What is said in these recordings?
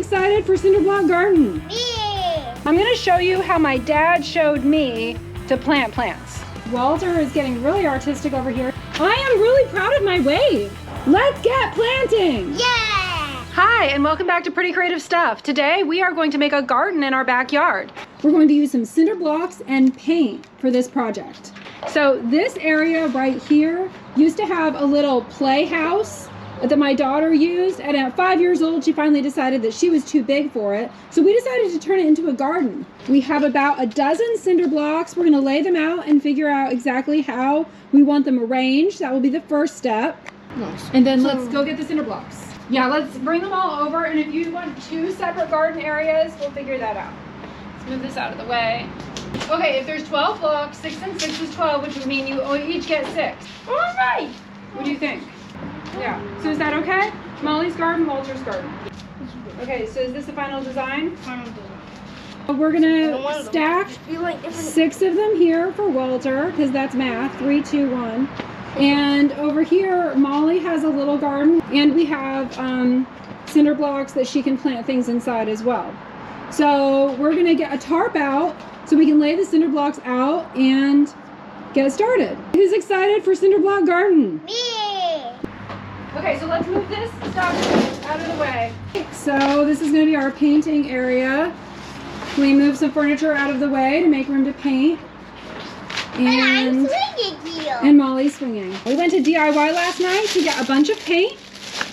excited for Cinderblock Garden? Me! I'm gonna show you how my dad showed me to plant plants. Walter is getting really artistic over here. I am really proud of my wave. Let's get planting! Yeah! Hi, and welcome back to Pretty Creative Stuff. Today, we are going to make a garden in our backyard. We're going to use some cinder blocks and paint for this project. So this area right here used to have a little playhouse that my daughter used, and at 5 years old she finally decided that she was too big for it, so we decided to turn it into a garden. We have about a dozen cinder blocks. We're going to lay them out and figure out exactly how we want them arranged. That will be the first step. Nice. And then let's go get the cinder blocks. Yeah, let's bring them all over, and if you want 2 separate garden areas, we'll figure that out. Let's move this out of the way. Okay, if there's 12 blocks, 6 and 6 is 12, which would mean you each get 6. All right. What do you think? Yeah. So is that okay? Molly's garden, Walter's garden. Okay, so is this the final design? We're gonna stack 6 of them here for Walter, because that's math. 3, 2, 1. And over here, Molly has a little garden, and we have cinder blocks that she can plant things inside as well. So we're gonna get a tarp out so we can lay the cinder blocks out and get started. Who's excited for Cinderblock Garden? Me! Okay, so let's move this stuff out of the way. So this is going to be our painting area. We move some furniture out of the way to make room to paint. And I'm swinging you. And Molly's swinging. We went to DIY last night to get a bunch of paint,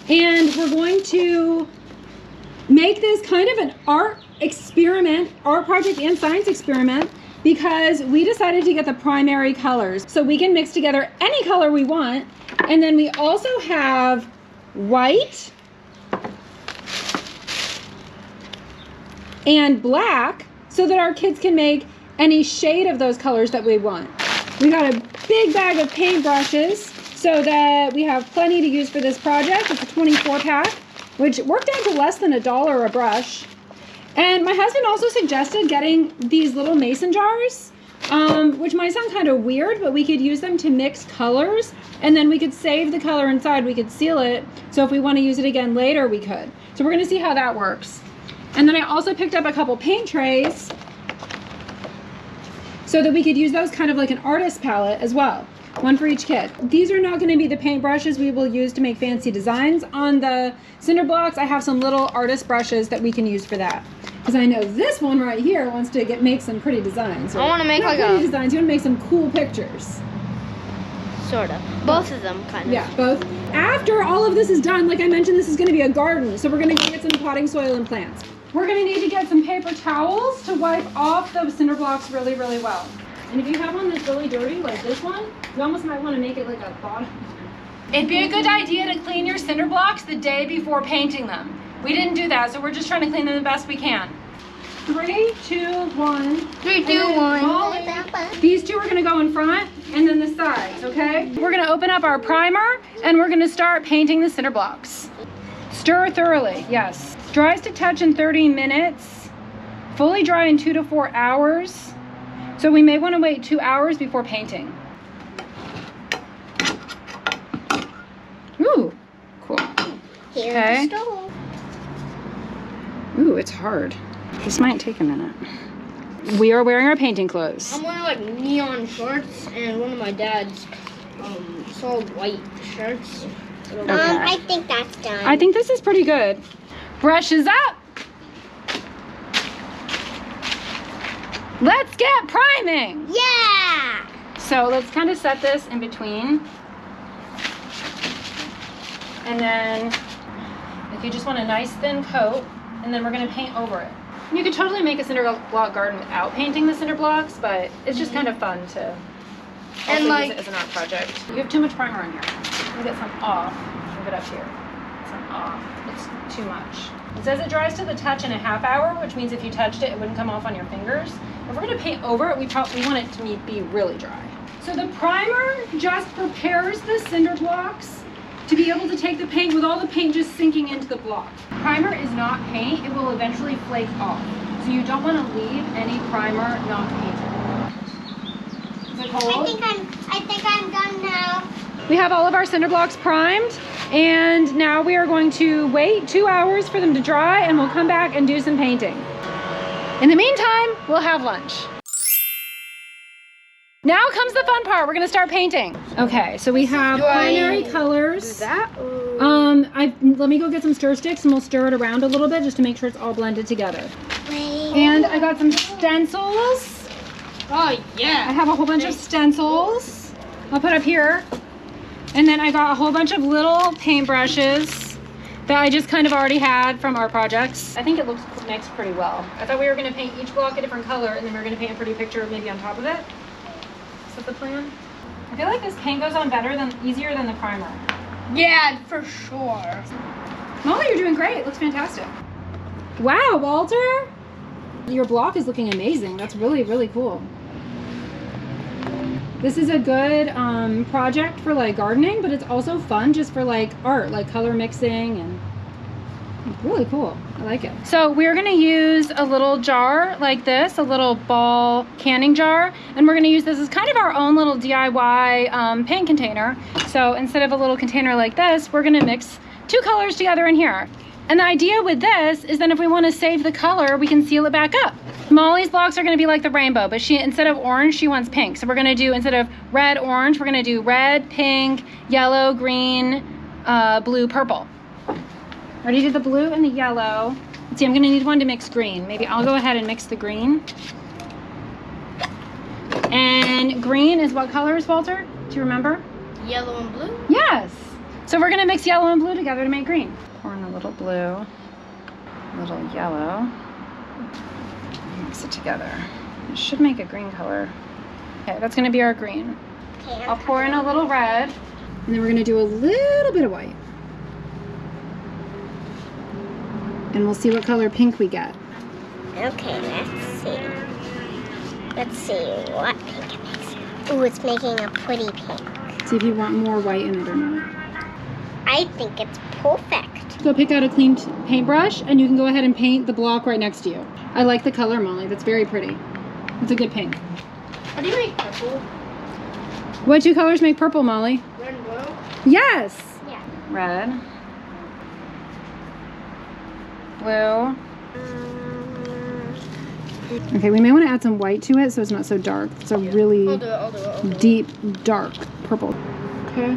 and we're going to make this kind of an art experiment, art project and science experiment, because we decided to get the primary colors so we can mix together any color we want. And then we also have white and black so that our kids can make any shade of those colors that we want. We got a big bag of paintbrushes so that we have plenty to use for this project. It's a 24 pack, which worked out to less than $1 a brush. And my husband also suggested getting these little mason jars, which might sound kind of weird, but we could use them to mix colors, and then we could save the color inside. We could seal it, so if we want to use it again later, we could. So we're going to see how that works. And then I also picked up a couple paint trays so that we could use those kind of like an artist palette as well. One for each kid. These are not going to be the paint brushes we will use to make fancy designs on the cinder blocks. I have some little artist brushes that we can use for that. Because I know this one right here wants to make some pretty designs. I want to make like pretty designs. You want to make some cool pictures. Sort of. Both of them, kind of. Yeah, both. After all of this is done, like I mentioned, this is going to be a garden. So we're going to go get some potting soil and plants. We're going to need to get some paper towels to wipe off those cinder blocks really, really well. And if you have one that's really dirty, like this one, you almost might want to make it like a bottom. It'd be a good idea to clean your cinder blocks the day before painting them. We didn't do that, so we're just trying to clean them the best we can. 3, 2, 1. 3, 2, 1. These 2 are going to go in front, and then the sides, okay? We're going to open up our primer, and we're going to start painting the cinder blocks. Stir thoroughly, yes. Dries to touch in 30 minutes. Fully dry in 2 to 4 hours. So we may want to wait 2 hours before painting. Ooh, cool. Okay. Ooh, it's hard. This might take a minute. We are wearing our painting clothes. I'm wearing like neon shorts and one of my dad's solid white shirts. Okay. I think that's done. I think this is pretty good. Brushes up. Let's get priming. Yeah! So let's kind of set this in between. And then if you just want a nice thin coat, and then we're going to paint over it. You could totally make a cinder block garden without painting the cinder blocks, but it's just kind of fun to also use it as an art project. You have too much primer on here. Let me get some off. Move it up here. Some off. It's too much. It says it dries to the touch in a ½ hour, which means if you touched it, it wouldn't come off on your fingers. If we're going to paint over it, we want it to be really dry. So the primer just prepares the cinder blocks to be able to take the paint with all the paint just sinking into the block. Primer is not paint, it will eventually flake off. So you don't want to leave any primer not painted. Is it cold? I think I'm done now. We have all of our cinder blocks primed, And now we are going to wait 2 hours for them to dry, and we'll come back and do some painting. In the meantime, we'll have lunch. Now comes the fun part. We're gonna start painting. Okay, so we have primary colors. Let me go get some stir sticks and we'll stir it around a little bit just to make sure it's all blended together. And I got some stencils. Oh yeah. I have a whole bunch of stencils. I'll put up here. And then I got a whole bunch of little paintbrushes that I just kind of already had from our projects. I think it looks mixed pretty well. I thought we were gonna paint each block a different color and then we were gonna paint a pretty picture maybe on top of it. Is that the plan? I feel like this paint goes on easier than the primer. Yeah, for sure. Molly, you're doing great. It looks fantastic. Wow, Walter. Your block is looking amazing. That's really, really cool. This is a good project for like gardening, but it's also fun just for like art, like color mixing, and it's really cool. I like it. So we're gonna use a little jar like this, a little ball canning jar, and we're gonna use this as kind of our own little DIY paint container. So instead of a little container like this, we're gonna mix 2 colors together in here. And the idea with this is that if we want to save the color, we can seal it back up. Molly's blocks are going to be like the rainbow, but instead of orange, she wants pink. So we're going to do, instead of red, orange, we're going to do red, pink, yellow, green, blue, purple. Already did the blue and the yellow. Let's see, I'm going to need one to mix green. Maybe I'll go ahead and mix the green. And green is what colors, Walter? Do you remember? Yellow and blue? Yes. So we're going to mix yellow and blue together to make green. Pour in a little blue, a little yellow. Mix it together. It should make a green color. Okay, that's going to be our green. I'll pour in a little red. And then we're going to do a little bit of white. And we'll see what color pink we get. Okay, let's see. Let's see what pink it makes. Ooh, it's making a pretty pink. See if you want more white in it or not. I think it's perfect. Go pick out a clean paintbrush and you can go ahead and paint the block right next to you. I like the color, Molly. That's very pretty. It's a good pink. How do you make purple? What 2 colors make purple, Molly? Red and blue? Yes! Yeah. Red. Blue. Okay, we may want to add some white to it so it's not so dark. It's a really I'll do it. deep, dark purple. Okay.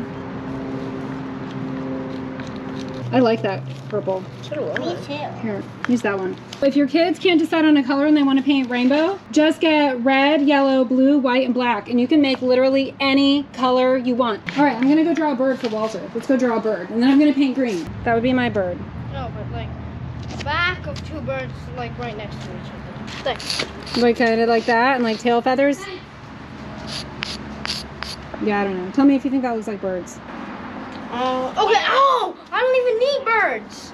I like that purple. Me too. Here, use that one. If your kids can't decide on a color and they want to paint rainbow, just get red, yellow, blue, white, and black, and you can make literally any color you want. All right, I'm gonna go draw a bird for Walter. Let's go draw a bird, and then I'm gonna paint green. That would be my bird. No, but like the back of 2 birds like right next to each other. Like, Like kind of like that, and like tail feathers. Yeah, I don't know. Tell me if you think that looks like birds. okay. Oh, I don't even need birds.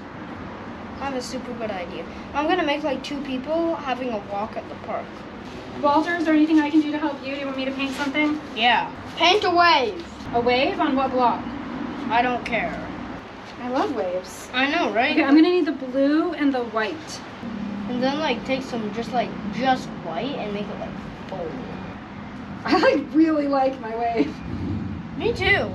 I have a super good idea. I'm gonna make like 2 people having a walk at the park. Walter, is there anything I can do to help you? Do you want me to paint something? Yeah. Paint a wave. A wave on what block? I don't care. I love waves. I know, right? Okay, I'm gonna need the blue and the white. And then like take some just white and make it like full. I like really like my wave. Me too.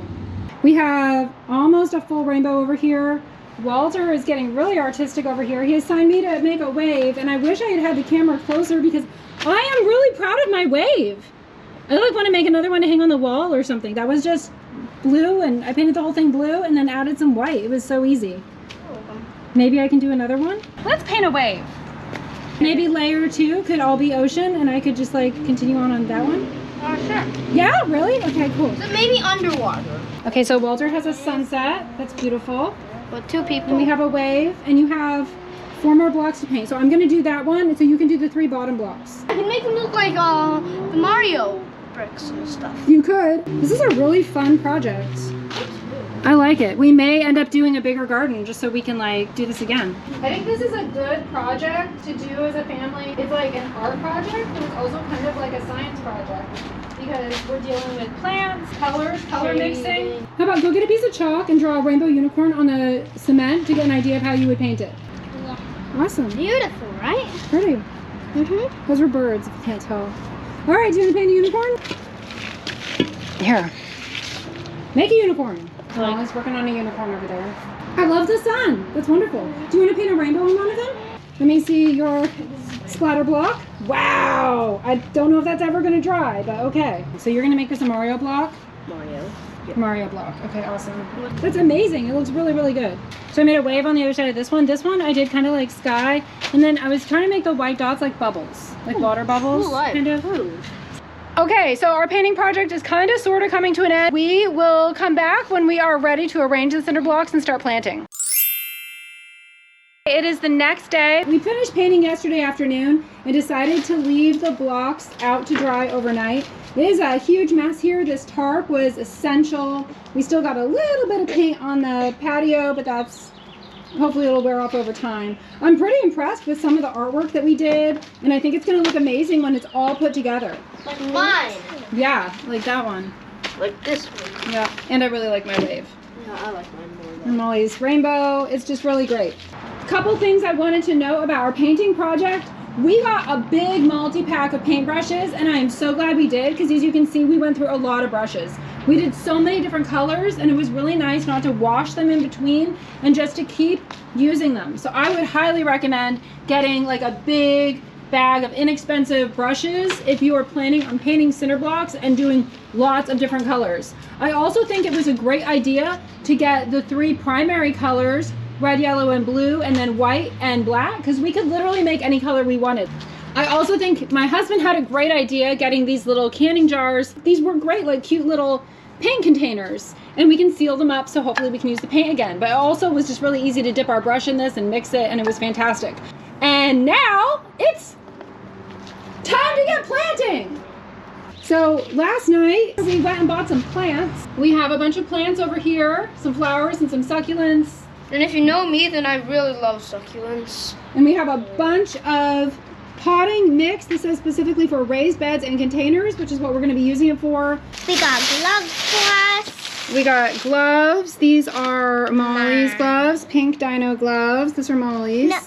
We have almost a full rainbow over here. Walter is getting really artistic over here. He assigned me to make a wave, and I wish I had had the camera closer because I am really proud of my wave. I like want to make another one to hang on the wall or something. That was just blue, and I painted the whole thing blue and then added some white. It was so easy. Maybe I can do another one. Let's paint a wave. Maybe layer 2 could all be ocean, and I could just like continue on that one. Oh, sure. Yeah, really? Okay, cool. So maybe underwater. Okay, so Walter has a sunset. That's beautiful. With 2 people. And we have a wave, and you have 4 more blocks to paint. So I'm going to do that one, so you can do the 3 bottom blocks. I can make them look like the Mario bricks and stuff. You could. This is a really fun project. I like it. We may end up doing a bigger garden just so we can like do this again. I think this is a good project to do as a family. It's like an art project, but it's also kind of like a science project because we're dealing with plants, colors, color mixing. How about go get a piece of chalk and draw a rainbow unicorn on the cement to get an idea of how you would paint it? Yeah. Awesome. Beautiful, right? Pretty. Those are birds, if you can't tell. All right, do you want to paint a unicorn? Here. Make a unicorn. Molly's working on a unicorn over there. I love the sun. That's wonderful. Do you want to paint a rainbow on one of them? Let me see your splatter block. Wow. I don't know if that's ever going to dry, but okay. So you're going to make this a Mario block? Mario. Yep. Mario block. Okay, awesome. That's amazing. It looks really, really good. So I made a wave on the other side of this one. This one I did kind of like sky. And then I was trying to make the white dots like bubbles. Like water bubbles. Cool life. Kind of. Okay, so our painting project is kind of sort of coming to an end. We will come back when we are ready to arrange the cinder blocks and start planting. It is the next day. We finished painting yesterday afternoon and decided to leave the blocks out to dry overnight. It is a huge mess here. This tarp was essential. We still got a little bit of paint on the patio, but that's hopefully it'll wear off over time. I'm pretty impressed with some of the artwork that we did, and I think it's going to look amazing when it's all put together. Like mine. Yeah, like that one. Like this one. Yeah, and I really like my wave. Yeah, I like mine more. And Molly's rainbow. It's just really great. Couple things I wanted to know about our painting project. We got a big multi-pack of paintbrushes, and I am so glad we did, because as you can see, we went through a lot of brushes. We did so many different colors, and it was really nice not to wash them in between and just to keep using them. So I would highly recommend getting like a big bag of inexpensive brushes if you are planning on painting cinder blocks and doing lots of different colors. I also think it was a great idea to get the 3 primary colors, red, yellow, and blue, and then white and black, because we could literally make any color we wanted. I also think my husband had a great idea getting these little canning jars. These were great, like cute little paint containers, and we can seal them up so hopefully we can use the paint again. But it also was just really easy to dip our brush in this and mix it, and it was fantastic. And now it's time to get planting. So last night we went and bought some plants. We have a bunch of plants over here, some flowers and some succulents. And if you know me, then I really love succulents. And we have a bunch of potting mix. This says specifically for raised beds and containers, which is what we're going to be using it for. We got gloves for us. We got gloves. These are Molly's gloves. Pink dino gloves. These are Molly's. No.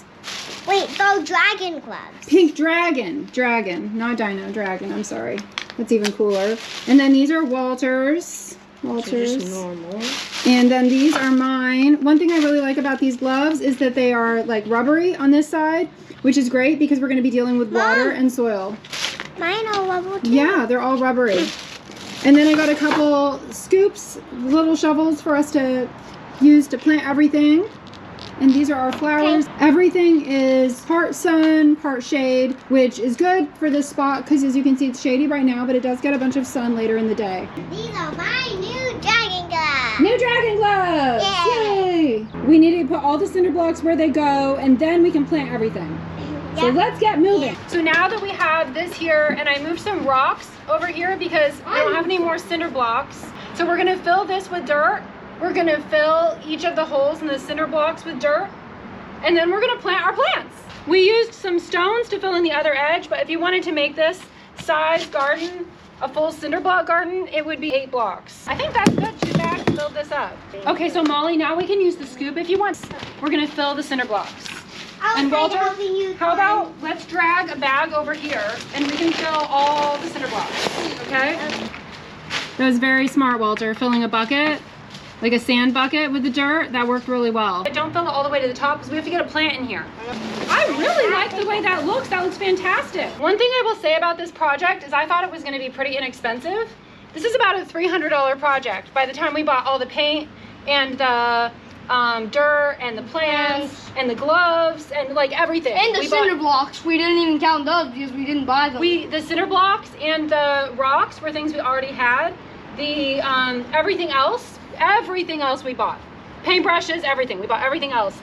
Wait, those dragon gloves. Pink dragon. Dragon. Not dino. Dragon. I'm sorry. That's even cooler. And then these are Walter's. Walter's. Just normal. And then these are mine. One thing I really like about these gloves is that they are like rubbery on this side, which is great because we're going to be dealing with water and soil. Mine are rubber too. Yeah, they're all rubbery. And then I got a couple scoops, little shovels for us to use to plant everything. And these are our flowers. Okay. Everything is part sun, part shade, which is good for this spot because as you can see it's shady right now, but it does get a bunch of sun later in the day. These are my new dragon gloves. New dragon gloves! Yay! We need to put all the cinder blocks where they go, and then we can plant everything. Yep. So let's get moving. So now that we have this here, and I moved some rocks over here because I don't have any more cinder blocks. So we're gonna fill this with dirt. We're gonna fill each of the holes in the cinder blocks with dirt, and then we're gonna plant our plants. We used some stones to fill in the other edge, but if you wanted to make this size garden, a full cinder block garden, it would be 8 blocks. I think that's good. 2 bags to build this up. Okay, so Molly, now we can use the scoop if you want. We're gonna fill the cinder blocks. And Walter, how about let's drag a bag over here and we can fill all the cinder blocks, okay? That was very smart, Walter, filling a bucket, like a sand bucket with the dirt. That worked really well. But don't fill it all the way to the top because we have to get a plant in here. I really like the way that looks. That looks fantastic. One thing I will say about this project is I thought it was going to be pretty inexpensive. This is about a $300 project by the time we bought all the paint and the dirt and the plants and the gloves and like everything. And the cinder blocks. We didn't even count those because we didn't buy them. The cinder blocks and the rocks were things we already had. The everything else we bought. Paintbrushes, everything. We bought everything else.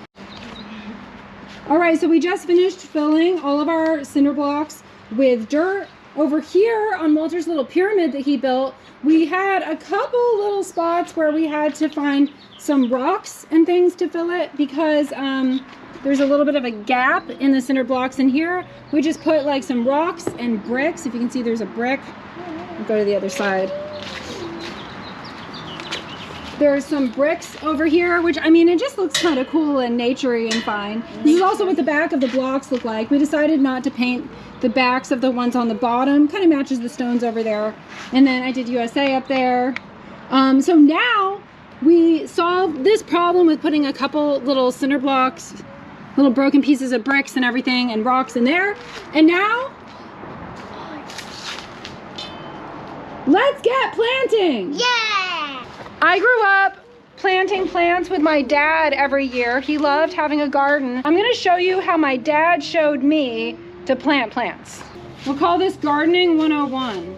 All right, so we just finished filling all of our cinder blocks with dirt. Over here on Walter's little pyramid that he built, we had a couple little spots where we had to find some rocks and things to fill it because there's a little bit of a gap in the cinder blocks in here. We just put like some rocks and bricks. If you can see, there's a brick. I'll go to the other side. There's some bricks over here, which, I mean, it just looks kind of cool and naturey and fine. This is also what the back of the blocks look like. We decided not to paint the backs of the ones on the bottom. Kind of matches the stones over there. And then I did USA up there. So now we solved this problem with putting a couple little cinder blocks, little broken pieces of bricks and everything and rocks in there. And now, let's get planting. Yeah! I grew up planting plants with my dad every year. He loved having a garden. I'm gonna show you how my dad showed me to plant plants. We'll call this Gardening 101.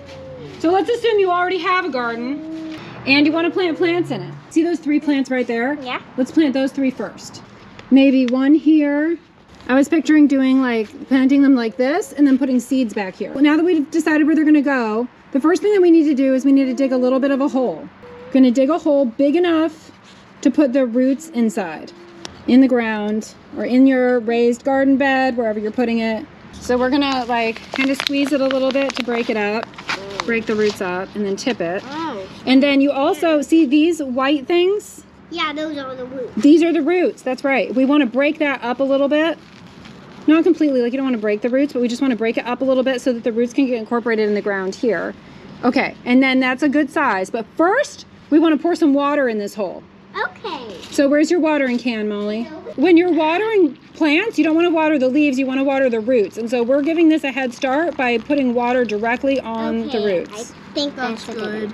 So let's assume you already have a garden and you wanna plant plants in it. See those 3 plants right there? Yeah. Let's plant those 3 first. Maybe one here. I was picturing doing like planting them like this and then putting seeds back here. Now that we've decided where they're gonna go, the first thing that we need to do is we need to dig a little bit of a hole. Gonna dig a hole big enough to put the roots inside, in the ground, or in your raised garden bed, wherever you're putting it. So we're gonna like kind of squeeze it a little bit to break it up, break the roots up, and then tip it. Oh. And then you also see these white things? Yeah, those are the roots. These are the roots, that's right. We wanna break that up a little bit. Not completely, like you don't wanna break the roots, but we just wanna break it up a little bit so that the roots can get incorporated in the ground here. Okay, and then that's a good size. But first, we wanna pour some water in this hole. Okay. So where's your watering can, Molly? When you're watering plants, you don't want to water the leaves, you want to water the roots. And so we're giving this a head start by putting water directly on the roots. I think that's good.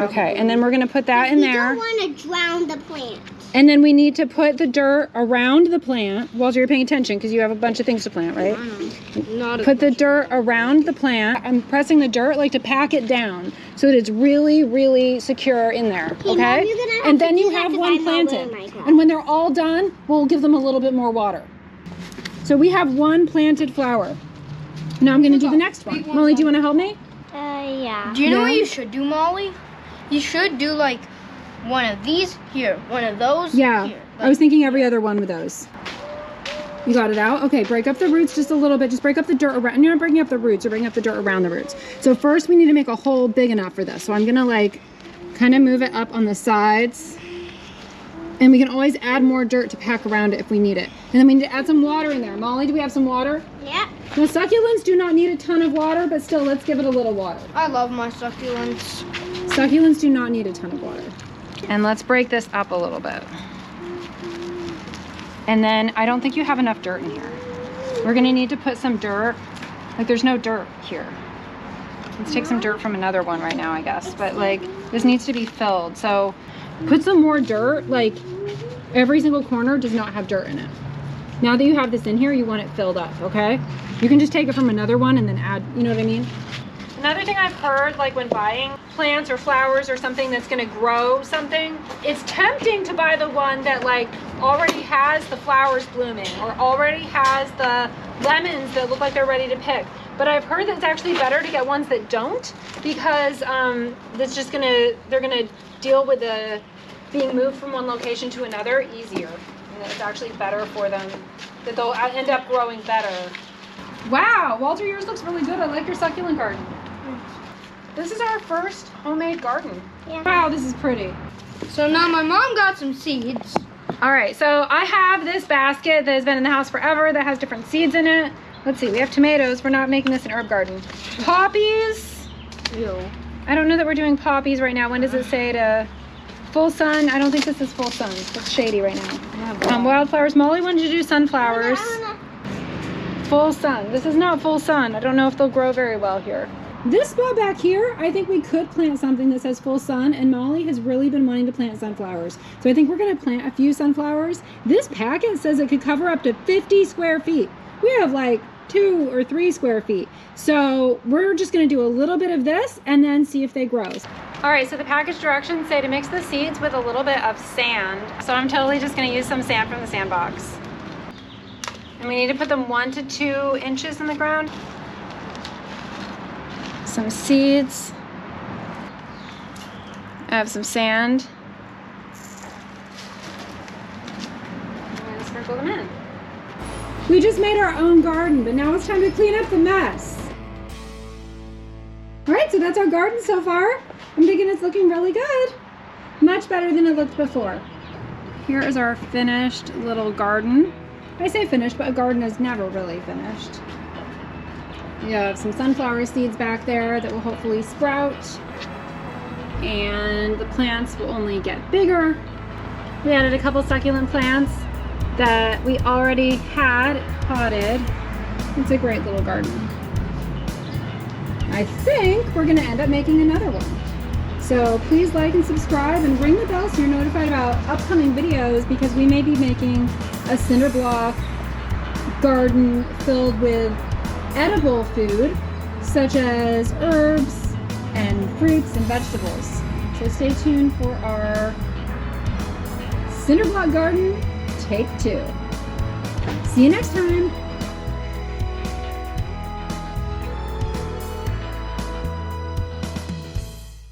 Okay, and then we're going to put that in there. You don't want to drown the plant. And then we need to put the dirt around the plant. Walter, you're paying attention because you have a bunch of things to plant, right? Put the dirt around the plant. I'm pressing the dirt like to pack it down so that it's really, really secure in there, Mom, okay? you're gonna have And to then do you that have 'cause one I'm not planted. wearing my gloves. And when they're all done, we'll give them a little bit more water. So we have one planted flower. Now I'm going to do the next one. Molly, do you want to help me? Yeah. Do you know Yeah. what you should do, Molly? You should do like one of these here, one of those Yeah, here. I was thinking every other one with those. You got it out? Okay, break up the roots just a little bit. Just break up the dirt around. You're not breaking up the roots, you're breaking up the dirt around the roots. So first we need to make a hole big enough for this. So I'm gonna like kind of move it up on the sides. And we can always add more dirt to pack around it if we need it. And then we need to add some water in there. Molly, do we have some water? Yeah. Now succulents do not need a ton of water, but still let's give it a little water. I love my succulents. Succulents do not need a ton of water. And let's break this up a little bit. And then I don't think you have enough dirt in here. We're gonna need to put some dirt. Like there's no dirt here. Let's take some dirt from another one right now, I guess. But like this needs to be filled. So put some more dirt. Like every single corner does not have dirt in it. Now that you have this in here, you want it filled up, okay? You can just take it from another one and then add, you know what I mean? Another thing I've heard, like when buying plants or flowers or something that's gonna grow something, it's tempting to buy the one that like already has the flowers blooming or already has the lemons that look like they're ready to pick. But I've heard that it's actually better to get ones that don't because that's just they're gonna deal with the being moved from one location to another easier. And it's actually better for them, that they'll end up growing better. Wow, Walter, yours looks really good. I like your succulent garden. This is our first homemade garden. Yeah. Wow, this is pretty. So now my mom got some seeds. All right, so I have this basket that has been in the house forever that has different seeds in it. Let's see, we have tomatoes. We're not making this an herb garden. Poppies. Ew. I don't know that we're doing poppies right now. When does it say to full sun? I don't think this is full sun. It's shady right now. Wildflowers. Molly wanted to do sunflowers. Full sun. This is not full sun. I don't know if they'll grow very well here. This spot back here, I think we could plant something that says full sun, and Molly has really been wanting to plant sunflowers. So I think we're gonna plant a few sunflowers. This packet says it could cover up to 50 square feet. We have like 2 or 3 square feet. So we're just gonna do a little bit of this and then see if they grow. All right, so the package directions say to mix the seeds with a little bit of sand. So I'm totally just gonna use some sand from the sandbox. And we need to put them 1 to 2 inches in the ground. Some seeds. I have some sand. I'm gonna sprinkle them in. We just made our own garden, but now it's time to clean up the mess. All right, so that's our garden so far. I'm thinking it's looking really good. Much better than it looked before. Here is our finished little garden. I say finished, but a garden is never really finished. You have some sunflower seeds back there that will hopefully sprout. and the plants will only get bigger. We added a couple succulent plants that we already had potted. It's a great little garden. I think we're gonna end up making another one. So please like and subscribe and ring the bell so you're notified about upcoming videos, because we may be making a Cinderblock garden filled with edible food such as herbs and fruits and vegetables. So stay tuned for our Cinderblock garden take 2. See you next time.